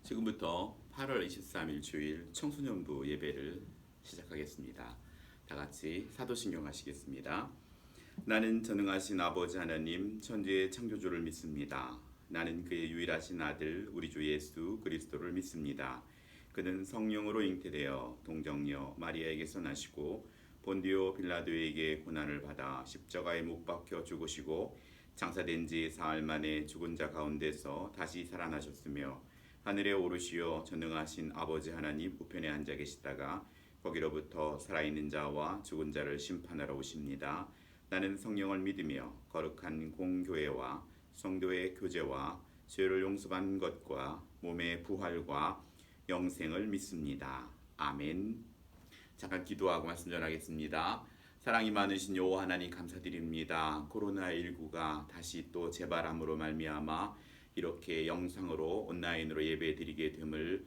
지금부터 8월 23일 주일 청소년부 예배를 시작하겠습니다. 다 같이 사도신경 하시겠습니다. 나는 전능하신 아버지 하나님 천지의 창조주를 믿습니다. 나는 그의 유일하신 아들 우리 주 예수 그리스도를 믿습니다. 그는 성령으로 잉태되어 동정녀 마리아에게서 나시고 본디오 빌라도에게 고난을 받아 십자가에 못 박혀 죽으시고 장사된 지 사흘 만에 죽은 자 가운데서 다시 살아나셨으며 하늘에 오르시어 전능하신 아버지 하나님 우편에 앉아 계시다가 거기로부터 살아있는 자와 죽은 자를 심판하러 오십니다. 나는 성령을 믿으며 거룩한 공교회와 성도의 교제와 죄를 용서받는 것과 몸의 부활과 영생을 믿습니다. 아멘. 잠깐 기도하고 말씀 전하겠습니다. 사랑이 많으신 여호와 하나님 감사드립니다. 코로나19가 다시 또 재발함으로 말미암아 이렇게 영상으로 온라인으로 예배드리게 됨을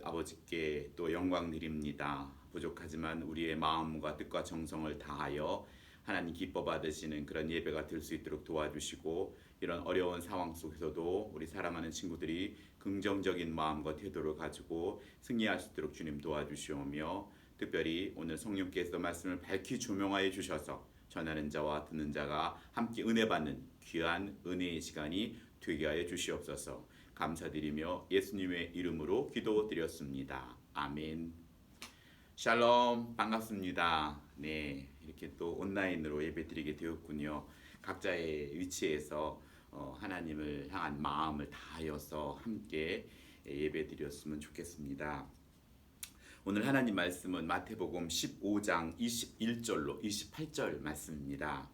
아버지께 또 영광 드립니다. 부족하지만 우리의 마음과 뜻과 정성을 다하여 하나님 기뻐 받으시는 그런 예배가 될 수 있도록 도와주시고, 이런 어려운 상황 속에서도 우리 사랑하는 친구들이 긍정적인 마음과 태도를 가지고 승리할 수 있도록 주님 도와주시오며, 특별히 오늘 성령께서 말씀을 밝히 조명하여 주셔서 전하는 자와 듣는 자가 함께 은혜 받는 귀한 은혜의 시간이 되게 하여 주시옵소서. 감사드리며 예수님의 이름으로 기도드렸습니다. 아멘. 샬롬, 반갑습니다. 네, 이렇게 또 온라인으로 예배드리게 되었군요. 각자의 위치에서 하나님을 향한 마음을 다하여서 함께 예배드렸으면 좋겠습니다. 오늘 하나님 말씀은 마태복음 15장 21절로 28절 말씀입니다.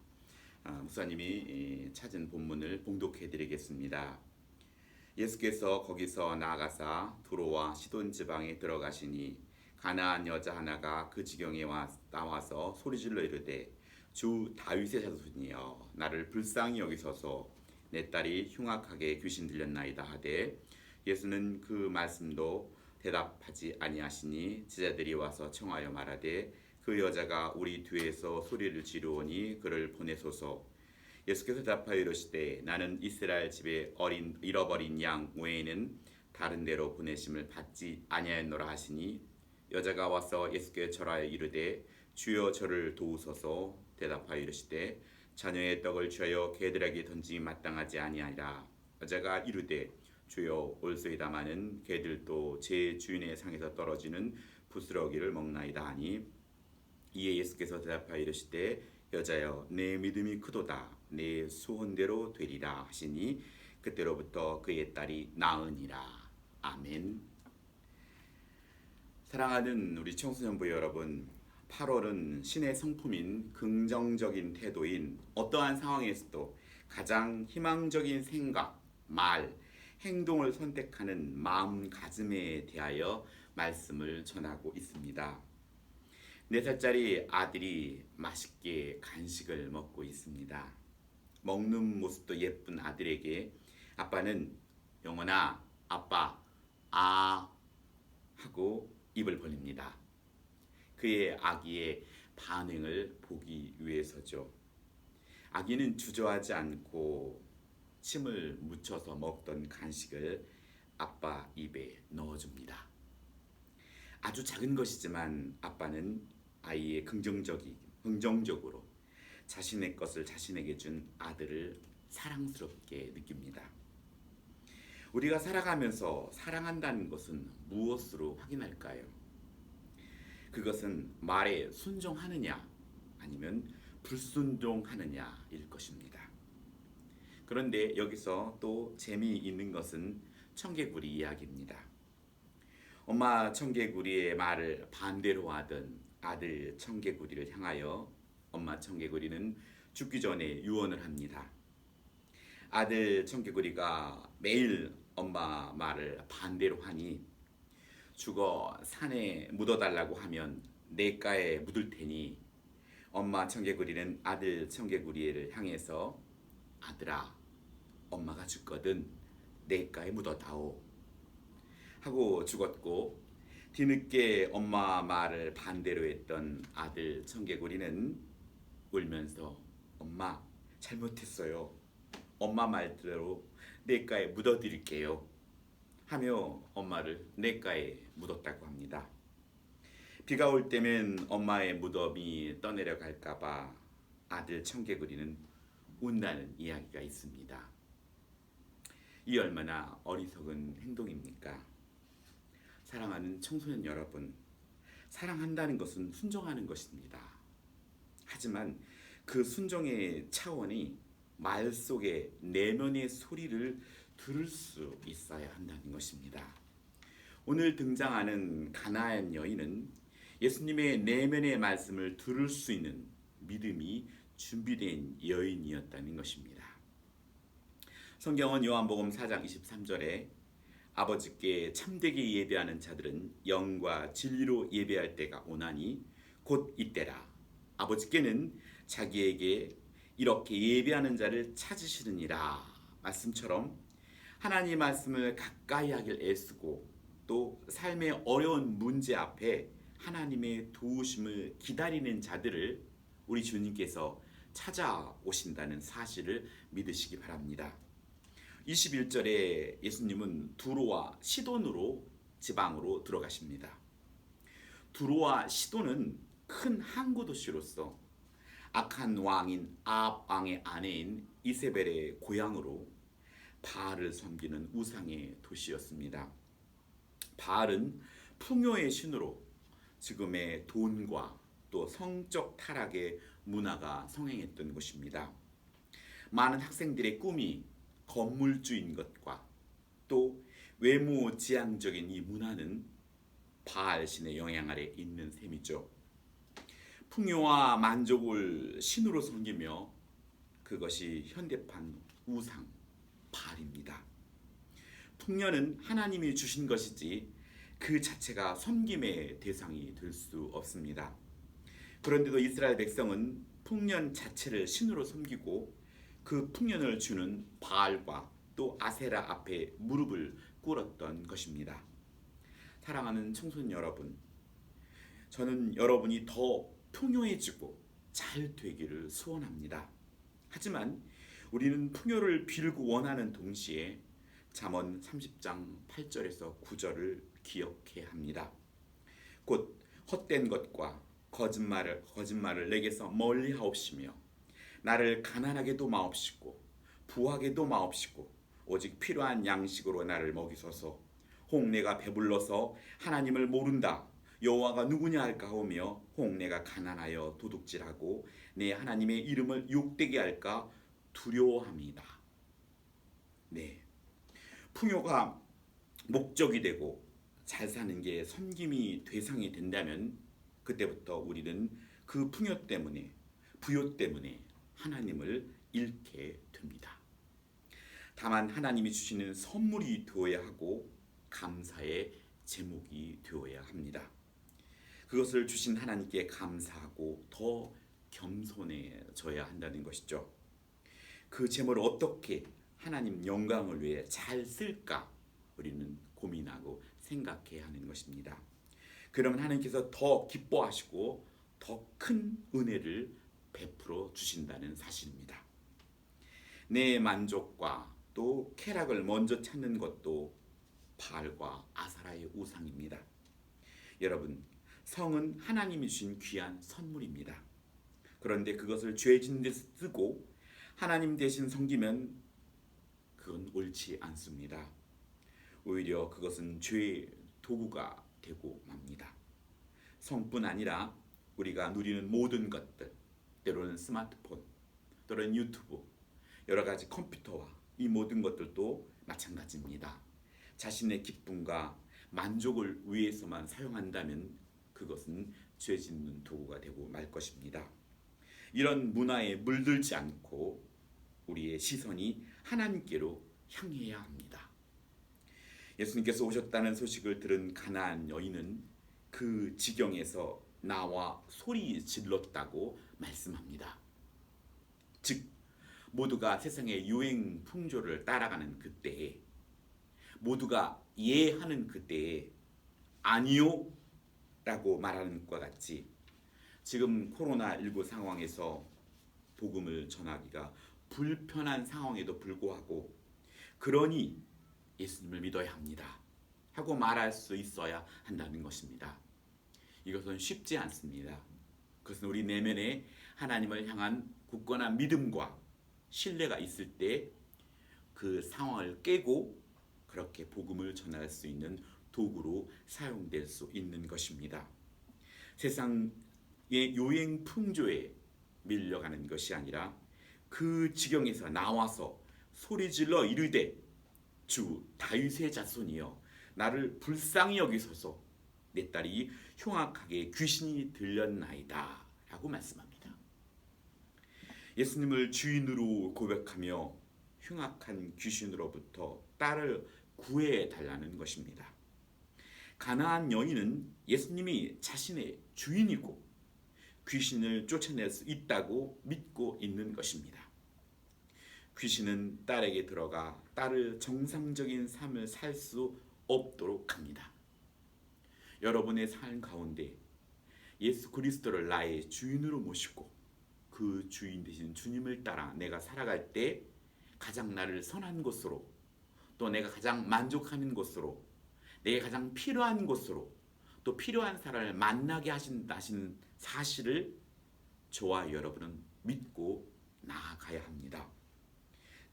목사님이 찾은 본문을 봉독해 드리겠습니다. 예수께서 거기서 나아가사 두로와 시돈 지방에 들어가시니 가나안 여자 하나가 그 지경에 나와서 소리질러 이르되 주 다윗의 자손이여 나를 불쌍히 여기소서 내 딸이 흉악하게 귀신 들렸나이다 하되, 예수는 그 말씀도 대답하지 아니하시니 제자들이 와서 청하여 말하되 그 여자가 우리 뒤에서 소리를 지르오니 그를 보내소서. 예수께서 대답하여 이르시되 나는 이스라엘 집에 잃어버린 양 외에는 다른 데로 보내심을 받지 아니하였노라 하시니, 여자가 와서 예수께 절하여 이르되 주여 저를 도우소서. 대답하여 이르시되 자녀의 떡을 취하여 개들에게 던지기 마땅하지 아니하리라. 여자가 이르되 주여 올소이다마는 개들도 제 주인의 상에서 떨어지는 부스러기를 먹나이다 하니, 이에 예수께서 대답하여 이르시되 여자여 내 믿음이 크도다 내 소원대로 되리라 하시니 그때로부터 그의 딸이 나으니라. 아멘. 사랑하는 우리 청소년부 여러분, 8월은 신의 성품인 긍정적인 태도인 어떠한 상황에서도 가장 희망적인 생각, 말, 행동을 선택하는 마음가짐에 대하여 말씀을 전하고 있습니다. 4살짜리 아들이 맛있게 간식을 먹고 있습니다. 먹는 모습도 예쁜 아들에게 아빠는 영원아 아빠 하고 입을 벌립니다. 그의 아기의 반응을 보기 위해서죠. 아기는 주저하지 않고 침을 묻혀서 먹던 간식을 아빠 입에 넣어줍니다. 아주 작은 것이지만 아빠는 아이의 긍정적으로 자신의 것을 자신에게 준 아들을 사랑스럽게 느낍니다. 우리가 살아가면서 사랑한다는 것은 무엇으로 확인할까요? 그것은 말에 순종하느냐 아니면 불순종하느냐일 것입니다. 그런데 여기서 또 재미있는 것은 청개구리 이야기입니다. 엄마 청개구리의 말을 반대로 하던 아들 청개구리를 향하여 엄마 청개구리는 죽기 전에 유언을 합니다. 아들 청개구리가 매일 엄마 말을 반대로 하니 죽어 산에 묻어달라고 하면 냇가에 묻을 테니, 엄마 청개구리는 아들 청개구리를 향해서 아들아 엄마가 죽거든 냇가에 묻어다오 하고 죽었고, 뒤늦게 엄마 말을 반대로 했던 아들 청개구리는 울면서 엄마 잘못했어요. 엄마 말대로 냇가에 묻어드릴게요 하며 엄마를 냇가에 묻었다고 합니다. 비가 올 때면 엄마의 무덤이 떠내려 갈까봐 아들 청개구리는 운다는 이야기가 있습니다. 이 얼마나 어리석은 행동입니까? 사랑하는 청소년 여러분, 사랑한다는 것은 순종하는 것입니다. 하지만 그 순종의 차원이 말 속의 내면의 소리를 들을 수 있어야 한다는 것입니다. 오늘 등장하는 가나안 여인은 예수님의 내면의 말씀을 들을 수 있는 믿음이 준비된 여인이었다는 것입니다. 성경은 요한복음 4장 23절에 아버지께 참되게 예배하는 자들은 영과 진리로 예배할 때가 오나니 곧 이때라. 아버지께는 자기에게 이렇게 예배하는 자를 찾으시느니라. 말씀처럼 하나님 말씀을 가까이 하길 애쓰고 또 삶의 어려운 문제 앞에 하나님의 도우심을 기다리는 자들을 우리 주님께서 찾아오신다는 사실을 믿으시기 바랍니다. 21절에 예수님은 두로와 시돈으로 지방으로 들어가십니다. 두로와 시돈은 큰 항구 도시로서 악한 왕인 아합 왕의 아내인 이세벨의 고향으로 바알을 섬기는 우상의 도시였습니다. 바알은 풍요의 신으로 지금의 돈과 또 성적 타락의 문화가 성행했던 곳입니다. 많은 학생들의 꿈이 건물주인 것과 또 외모지향적인 이 문화는 바알 신의 영향 아래 있는 셈이죠. 풍요와 만족을 신으로 섬기며 그것이 현대판 우상 바알입니다. 풍요는 하나님이 주신 것이지 그 자체가 섬김의 대상이 될 수 없습니다. 그런데도 이스라엘 백성은 풍년 자체를 신으로 섬기고 그 풍년을 주는 바알과 또 아세라 앞에 무릎을 꿇었던 것입니다. 사랑하는 청소년 여러분, 저는 여러분이 더 풍요해지고 잘 되기를 소원합니다. 하지만 우리는 풍요를 빌고 원하는 동시에 잠언 30장 8절에서 9절을 기억해야 합니다. 곧 헛된 것과 거짓말을 내게서 멀리 하옵시며 나를 가난하게도 마옵시고 부하게도 마옵시고 오직 필요한 양식으로 나를 먹이소서. 혹 내가 배불러서 하나님을 모른다 여호와가 누구냐 할까 하며 혹 내가 가난하여 도둑질하고 내 하나님의 이름을 욕되게 할까 두려워합니다. 네, 풍요가 목적이 되고 잘 사는 게 섬김이 대상이 된다면 그때부터 우리는 그 풍요 때문에 부요 때문에 하나님을 잃게 됩니다. 다만 하나님이 주시는 선물이 되어야 하고 감사의 제목이 되어야 합니다. 그것을 주신 하나님께 감사하고 더 겸손해져야 한다는 것이죠. 그 제목을 어떻게 하나님 영광을 위해 잘 쓸까 우리는 고민하고 생각해야 하는 것입니다. 그러면 하나님께서 더 기뻐하시고 더 큰 은혜를 베풀어 주신다는 사실입니다. 내 만족과 또 쾌락을 먼저 찾는 것도 바알과 아사라의 우상입니다. 여러분, 성은 하나님이 주신 귀한 선물입니다. 그런데 그것을 죄 짓는 데 쓰고 하나님 대신 섬기면 그건 옳지 않습니다. 오히려 그것은 죄의 도구가 되고 맙니다. 성뿐 아니라 우리가 누리는 모든 것들, 때로는 스마트폰, 또는 유튜브, 여러 가지 컴퓨터와 이 모든 것들도 마찬가지입니다. 자신의 기쁨과 만족을 위해서만 사용한다면 그것은 죄 짓는 도구가 되고 말 것입니다. 이런 문화에 물들지 않고 우리의 시선이 하나님께로 향해야 합니다. 예수님께서 오셨다는 소식을 들은 가나안 여인은 그 지경에서 나와 소리 질렀다고 말씀합니다. 즉 모두가 세상의 유행 풍조를 따라가는 그때에 모두가 예하는 그때에 아니요 라고 말하는 것과 같이 지금 코로나19 상황에서 복음을 전하기가 불편한 상황에도 불구하고 그러니 예수님을 믿어야 합니다 하고 말할 수 있어야 한다는 것입니다. 이것은 쉽지 않습니다. 그것은 우리 내면에 하나님을 향한 굳건한 믿음과 신뢰가 있을 때 그 상황을 깨고 그렇게 복음을 전할 수 있는 도구로 사용될 수 있는 것입니다. 세상의 요행 풍조에 밀려가는 것이 아니라 그 지경에서 나와서 소리질러 이르되 주 다윗의 자손이여 나를 불쌍히 여기소서 내 딸이 흉악하게 귀신이 들렸나이다 라고 말씀합니다. 예수님을 주인으로 고백하며 흉악한 귀신으로부터 딸을 구해달라는 것입니다. 가나안 여인은 예수님이 자신의 주인이고 귀신을 쫓아낼 수 있다고 믿고 있는 것입니다. 귀신은 딸에게 들어가 딸을 정상적인 삶을 살 수 없도록 합니다. 여러분의 삶 가운데 예수 그리스도를 나의 주인으로 모시고 그 주인 되신 주님을 따라 내가 살아갈 때 가장 나를 선한 곳으로 또 내가 가장 만족하는 곳으로 내게 가장 필요한 곳으로 또 필요한 사람을 만나게 하신다는 사실을 저와 여러분은 믿고 나아가야 합니다.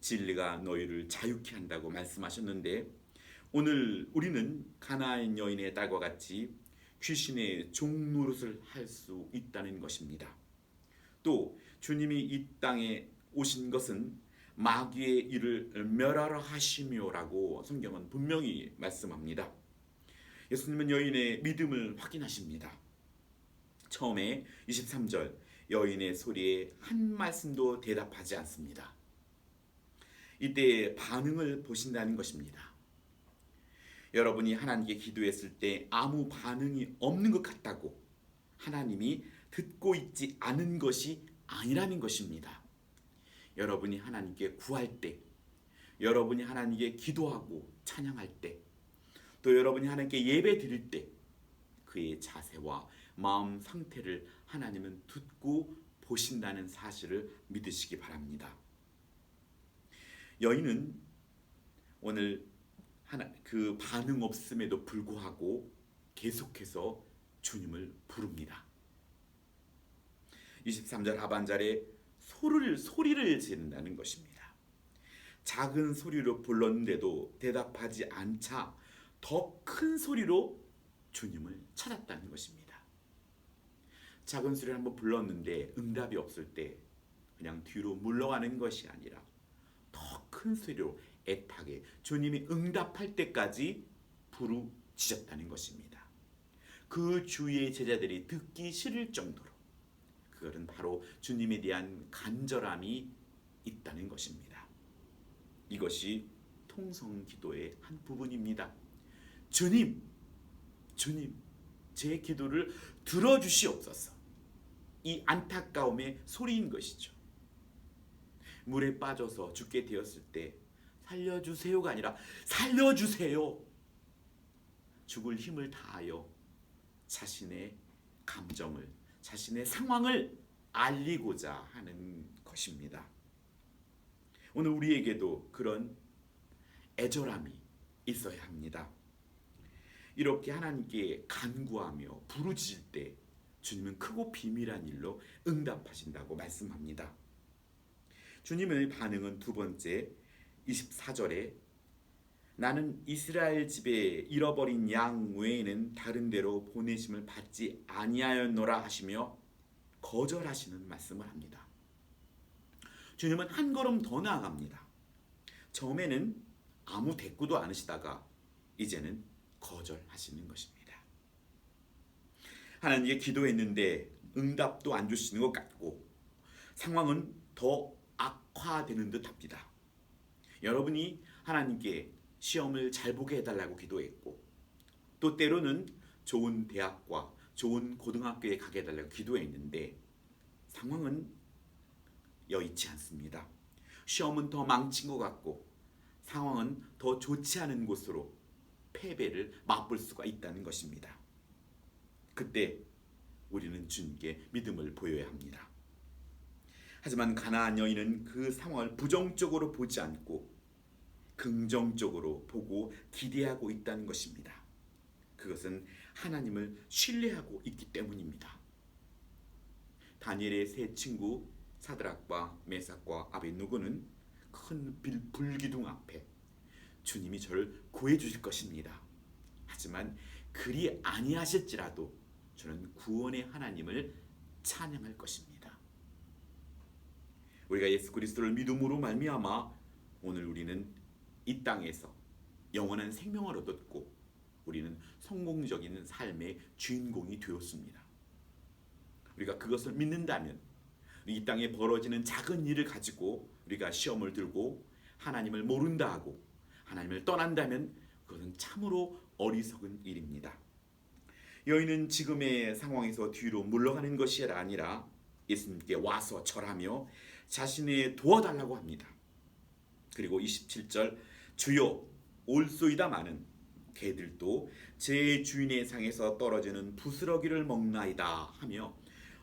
진리가 너희를 자유케 한다고 말씀하셨는데 오늘 우리는 가나안 여인의 딸과 같이 귀신의 종노릇을 할 수 있다는 것입니다. 또 주님이 이 땅에 오신 것은 마귀의 일을 멸하러 하시며라고 성경은 분명히 말씀합니다. 예수님은 여인의 믿음을 확인하십니다. 처음에 23절 여인의 소리에 한 말씀도 대답하지 않습니다. 이때 반응을 보신다는 것입니다. 여러분이 하나님께 기도했을 때 아무 반응이 없는 것 같다고 하나님이 듣고 있지 않은 것이 아니라는 것입니다. 여러분이 하나님께 구할 때, 여러분이 하나님께 기도하고 찬양할 때, 또 여러분이 하나님께 예배 드릴 때 그의 자세와 마음 상태를 하나님은 듣고 보신다는 사실을 믿으시기 바랍니다. 여인은 오늘 그 반응 없음에도 불구하고 계속해서 주님을 부릅니다. 23절 하반절에 소리를 지른다는 것입니다. 작은 소리로 불렀는데도 대답하지 않자 더 큰 소리로 주님을 찾았다는 것입니다. 작은 소리를 한번 불렀는데 응답이 없을 때 그냥 뒤로 물러가는 것이 아니라 더 큰 소리로 애타게 주님이 응답할 때까지 부르짖었다는 것입니다. 그 주위의 제자들이 듣기 싫을 정도로 그것은 바로 주님에 대한 간절함이 있다는 것입니다. 이것이 통성 기도의 한 부분입니다. 주님, 제 기도를 들어주시옵소서. 이 안타까움의 소리인 것이죠. 물에 빠져서 죽게 되었을 때 살려주세요가 아니라 살려주세요. 죽을 힘을 다하여 자신의 감정을, 자신의 상황을 알리고자 하는 것입니다. 오늘 우리에게도 그런 애절함이 있어야 합니다. 이렇게 하나님께 간구하며 부르짖을 때 주님은 크고 비밀한 일로 응답하신다고 말씀합니다. 주님의 반응은 두 번째 24절에 나는 이스라엘 집에 잃어버린 양 외에는 다른 데로 보내심을 받지 아니하였노라 하시며 거절하시는 말씀을 합니다. 주님은 한 걸음 더 나아갑니다. 처음에는 아무 대꾸도 안 하시다가 이제는 거절하시는 것입니다. 하나님께 기도했는데 응답도 안 주시는 것 같고 상황은 더 악화되는 듯 합니다. 여러분이 하나님께 시험을 잘 보게 해달라고 기도했고 또 때로는 좋은 대학과 좋은 고등학교에 가게 해달라고 기도했는데 상황은 여의치 않습니다. 시험은 더 망친 것 같고 상황은 더 좋지 않은 곳으로 패배를 맛볼 수가 있다는 것입니다. 그때 우리는 주님께 믿음을 보여야 합니다. 하지만 가나안 여인은 그 상황을 부정적으로 보지 않고 긍정적으로 보고 기대하고 있다는 것입니다. 그것은 하나님을 신뢰하고 있기 때문입니다. 다니엘의 세 친구 사드락과 메삭과 아벳느고는 큰 불기둥 앞에 주님이 저를 구해 주실 것입니다. 하지만 그리 아니하실지라도 저는 구원의 하나님을 찬양할 것입니다. 우리가 예수 그리스도를 믿음으로 말미암아 오늘 우리는 이 땅에서 영원한 생명을 얻었고 우리는 성공적인 삶의 주인공이 되었습니다. 우리가 그것을 믿는다면 이 땅에 벌어지는 작은 일을 가지고 우리가 시험을 들고 하나님을 모른다 하고 하나님을 떠난다면 그것은 참으로 어리석은 일입니다. 여인은 지금의 상황에서 뒤로 물러가는 것이 아니라 예수님께 와서 절하며 자신의 도와달라고 합니다. 그리고 27절 주여 올소이다마는 개들도 제 주인의 상에서 떨어지는 부스러기를 먹나이다 하며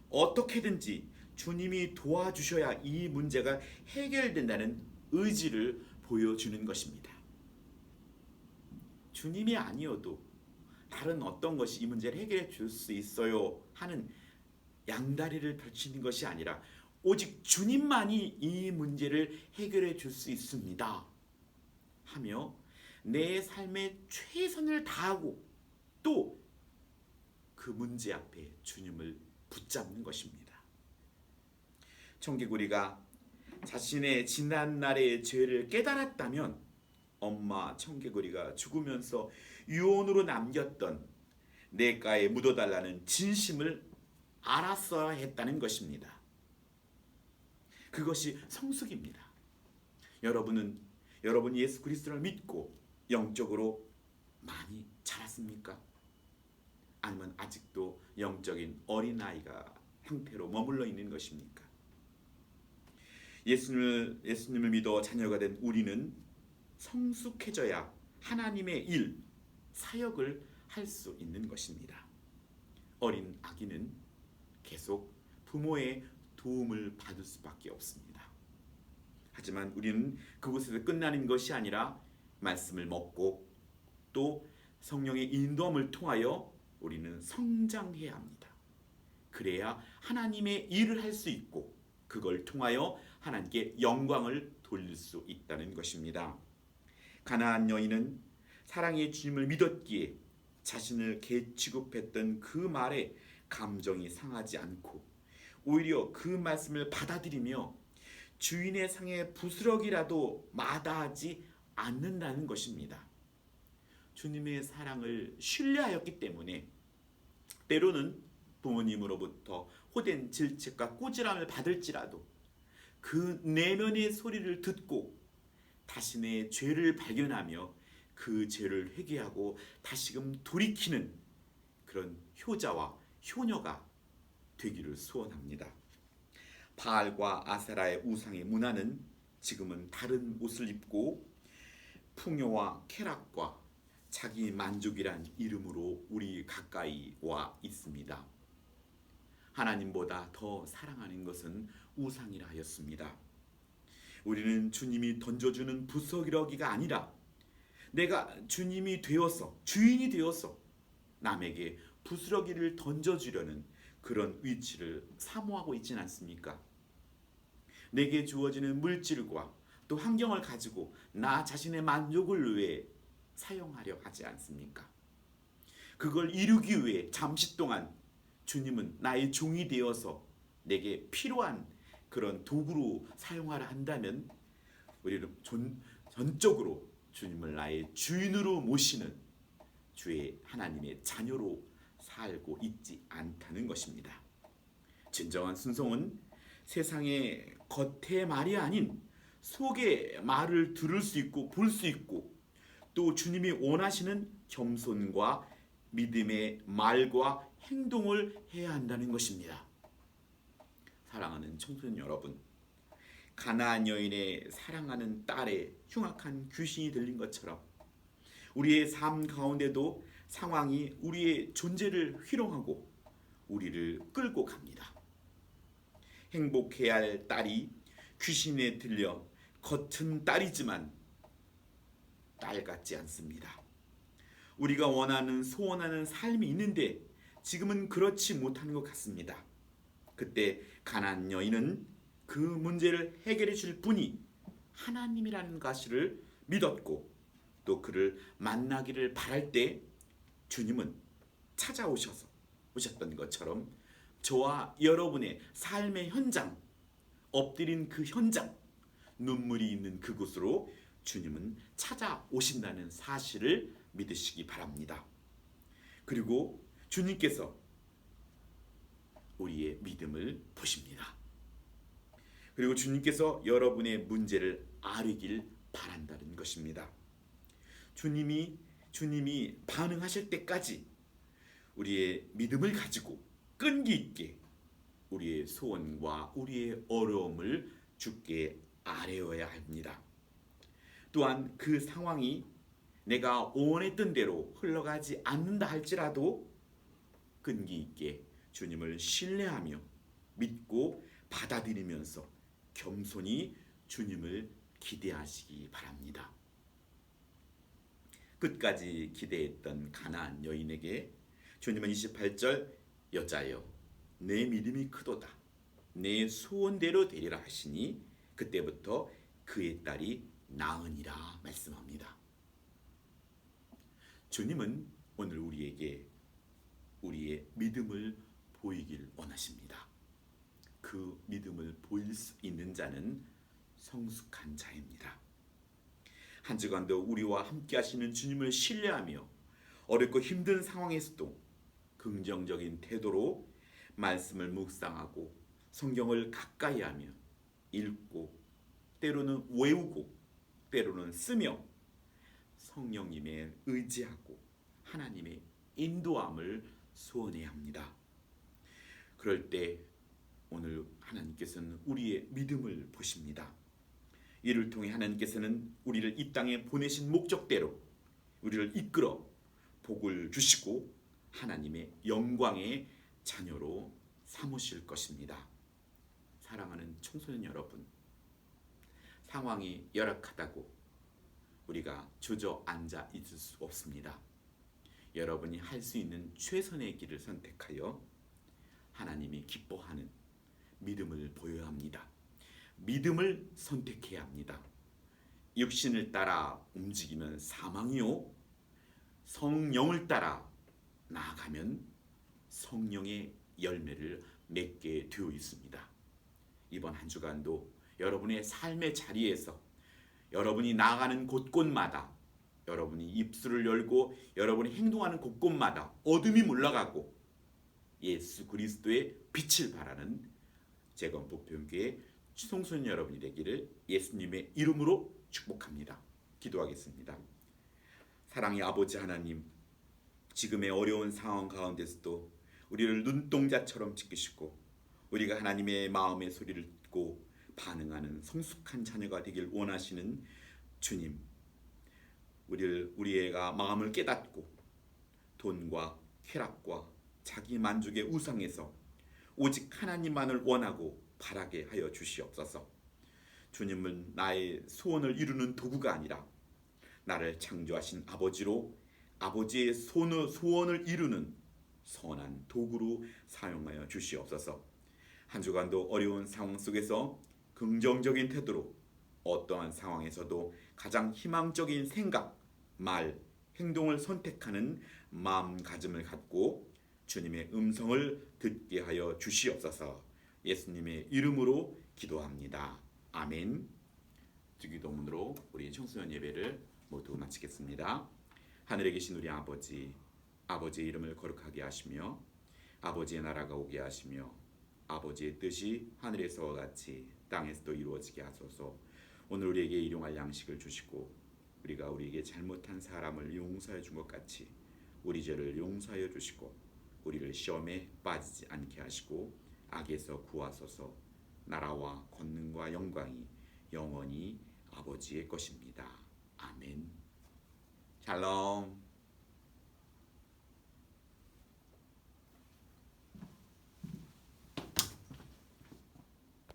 어떻게든지 주님이 도와주셔야 이 문제가 해결된다는 의지를 보여주는 것입니다. 주님이 아니어도 다른 어떤 것이 이 문제를 해결해 줄 수 있어요 하는 양다리를 펼치는 것이 아니라 오직 주님만이 이 문제를 해결해 줄 수 있습니다 하며 내 삶의 최선을 다하고 또 그 문제 앞에 주님을 붙잡는 것입니다. 청개구리가 자신의 지난날의 죄를 깨달았다면 엄마 청개구리가 죽으면서 유언으로 남겼던 냇가에 묻어달라는 진심을 알았어야 했다는 것입니다. 그것이 성숙입니다. 여러분은 여러분 예수 그리스도를 믿고 영적으로 많이 자랐습니까? 아니면 아직도 영적인 어린아이가 형태로 머물러 있는 것입니까? 예수님을 믿어 자녀가 된 우리는 성숙해져야 하나님의 일, 사역을 할 수 있는 것입니다. 어린 아기는 계속 부모의 도움을 받을 수밖에 없습니다. 하지만 우리는 그곳에서 끝나는 것이 아니라 말씀을 먹고 또 성령의 인도함을 통하여 우리는 성장해야 합니다. 그래야 하나님의 일을 할 수 있고 그걸 통하여 하나님께 영광을 돌릴 수 있다는 것입니다. 가나안 여인은 사랑의 주님을 믿었기에 자신을 개 취급했던 그 말에 감정이 상하지 않고 오히려 그 말씀을 받아들이며 주인의 상에 부스러기라도 마다하지 않는다는 것입니다. 주님의 사랑을 신뢰하였기 때문에 때로는 부모님으로부터 호된 질책과 꾸지람을 받을지라도 그 내면의 소리를 듣고 자신의 죄를 발견하며 그 죄를 회개하고 다시금 돌이키는 그런 효자와 효녀가 되기를 소원합니다. 바알과 아세라의 우상의 문화는 지금은 다른 옷을 입고 풍요와 쾌락과 자기 만족이란 이름으로 우리 가까이 와 있습니다. 하나님보다 더 사랑하는 것은 우상이라 하였습니다. 우리는 주님이 던져주는 부스러기가 아니라 내가 주님이 되어서 주인이 되어서 남에게 부스러기를 던져주려는 그런 위치를 사모하고 있지는 않습니까? 내게 주어지는 물질과 또 환경을 가지고 나 자신의 만족을 위해 사용하려 하지 않습니까? 그걸 이루기 위해 잠시 동안 주님은 나의 종이 되어서 내게 필요한 그런 도구로 사용하려 한다면 우리는 전적으로 주님을 나의 주인으로 모시는 주의 하나님의 자녀로 살고 있지 않다는 것입니다. 진정한 순종은 세상의 겉의 말이 아닌 속의 말을 들을 수 있고 볼 수 있고 또 주님이 원하시는 겸손과 믿음의 말과 행동을 해야 한다는 것입니다. 사랑하는 청소년 여러분, 가나안 여인의 사랑하는 딸의 흉악한 귀신이 들린 것처럼 우리의 삶 가운데도 상황이 우리의 존재를 희롱하고 우리를 끌고 갑니다. 행복해야 할 딸이 귀신에 들려 겉은 딸이지만 딸 같지 않습니다. 우리가 원하는 소원하는 삶이 있는데 지금은 그렇지 못하는 것 같습니다. 그때 가나안 여인은 그 문제를 해결해 줄 분이 하나님이라는 사실을 믿었고 또 그를 만나기를 바랄 때 주님은 오셨던 것처럼 저와 여러분의 삶의 현장, 엎드린 그 현장, 눈물이 있는 그곳으로 주님은 찾아오신다는 사실을 믿으시기 바랍니다. 그리고 주님께서 우리의 믿음을 보십니다. 그리고 주님께서 여러분의 문제를 아뢰길 바란다는 것입니다. 주님이 반응하실 때까지 우리의 믿음을 가지고 끈기 있게 우리의 소원과 우리의 어려움을 주께 아뢰어야 합니다. 또한 그 상황이 내가 원했던 대로 흘러가지 않는다 할지라도 끈기 있게 주님을 신뢰하며 믿고 받아들이면서 겸손히 주님을 기대하시기 바랍니다. 끝까지 기대했던 가나안 여인에게 주님은 28절 여자여 내 믿음이 크도다 내 소원대로 되리라 하시니 그때부터 그의 딸이 나으니라 말씀합니다. 주님은 오늘 우리에게 우리의 믿음을 보이길 원하십니다. 그 믿음을 보일 수 있는 자는 성숙한 자입니다. 한 주간도 우리와 함께 하시는 주님을 신뢰하며 어렵고 힘든 상황에서도 긍정적인 태도로 말씀을 묵상하고 성경을 가까이 하며 읽고 때로는 외우고 때로는 쓰며 성령님의 의지하고 하나님의 인도함을 소원해야 합니다. 그럴 때 오늘 하나님께서는 우리의 믿음을 보십니다. 이를 통해 하나님께서는 우리를 이 땅에 보내신 목적대로 우리를 이끌어 복을 주시고 하나님의 영광의 자녀로 삼으실 것입니다. 사랑하는 청소년 여러분, 상황이 열악하다고 우리가 주저앉아 있을 수 없습니다. 여러분이 할 수 있는 최선의 길을 선택하여 하나님이 기뻐하는 믿음을 보여야 합니다. 믿음을 선택해야 합니다. 육신을 따라 움직이면 사망이요 성령을 따라 나아가면 성령의 열매를 맺게 되어 있습니다. 이번 한 주간도 여러분의 삶의 자리에서 여러분이 나아가는 곳곳마다 여러분이 입술을 열고 여러분이 행동하는 곳곳마다 어둠이 물러가고 예수 그리스도의 빛을 발하는 재건 보편교회 청소년 여러분이 되기를 예수님의 이름으로 축복합니다. 기도하겠습니다. 사랑의 아버지 하나님, 지금의 어려운 상황 가운데서도 우리를 눈동자처럼 지키시고 우리가 하나님의 마음의 소리를 듣고 반응하는 성숙한 자녀가 되길 원하시는 주님, 우리가 마음을 깨닫고 돈과 쾌락과 자기 만족의 우상에서 오직 하나님만을 원하고 바라게 하여 주시옵소서. 주님은 나의 소원을 이루는 도구가 아니라 나를 창조하신 아버지로 아버지의 소원을 이루는 선한 도구로 사용하여 주시옵소서. 한 주간도 어려운 상황 속에서 긍정적인 태도로 어떠한 상황에서도 가장 희망적인 생각, 말, 행동을 선택하는 마음가짐을 갖고 주님의 음성을 듣게 하여 주시옵소서. 예수님의 이름으로 기도합니다. 아멘. 주기도문으로 우리 청소년 예배를 모두 마치겠습니다. 하늘에 계신 우리 아버지, 아버지의 이름을 거룩하게 하시며 아버지의 나라가 오게 하시며 아버지의 뜻이 하늘에서와 같이 땅에서도 이루어지게 하소서. 오늘 우리에게 일용할 양식을 주시고 우리가 우리에게 잘못한 사람을 용서해 준 것 같이 우리 죄를 용서하여 주시고 우리를 시험에 빠지지 않게 하시고 악에서 구하소서. 나라와 권능과 영광이 영원히 아버지의 것입니다. 아멘. 샬롬.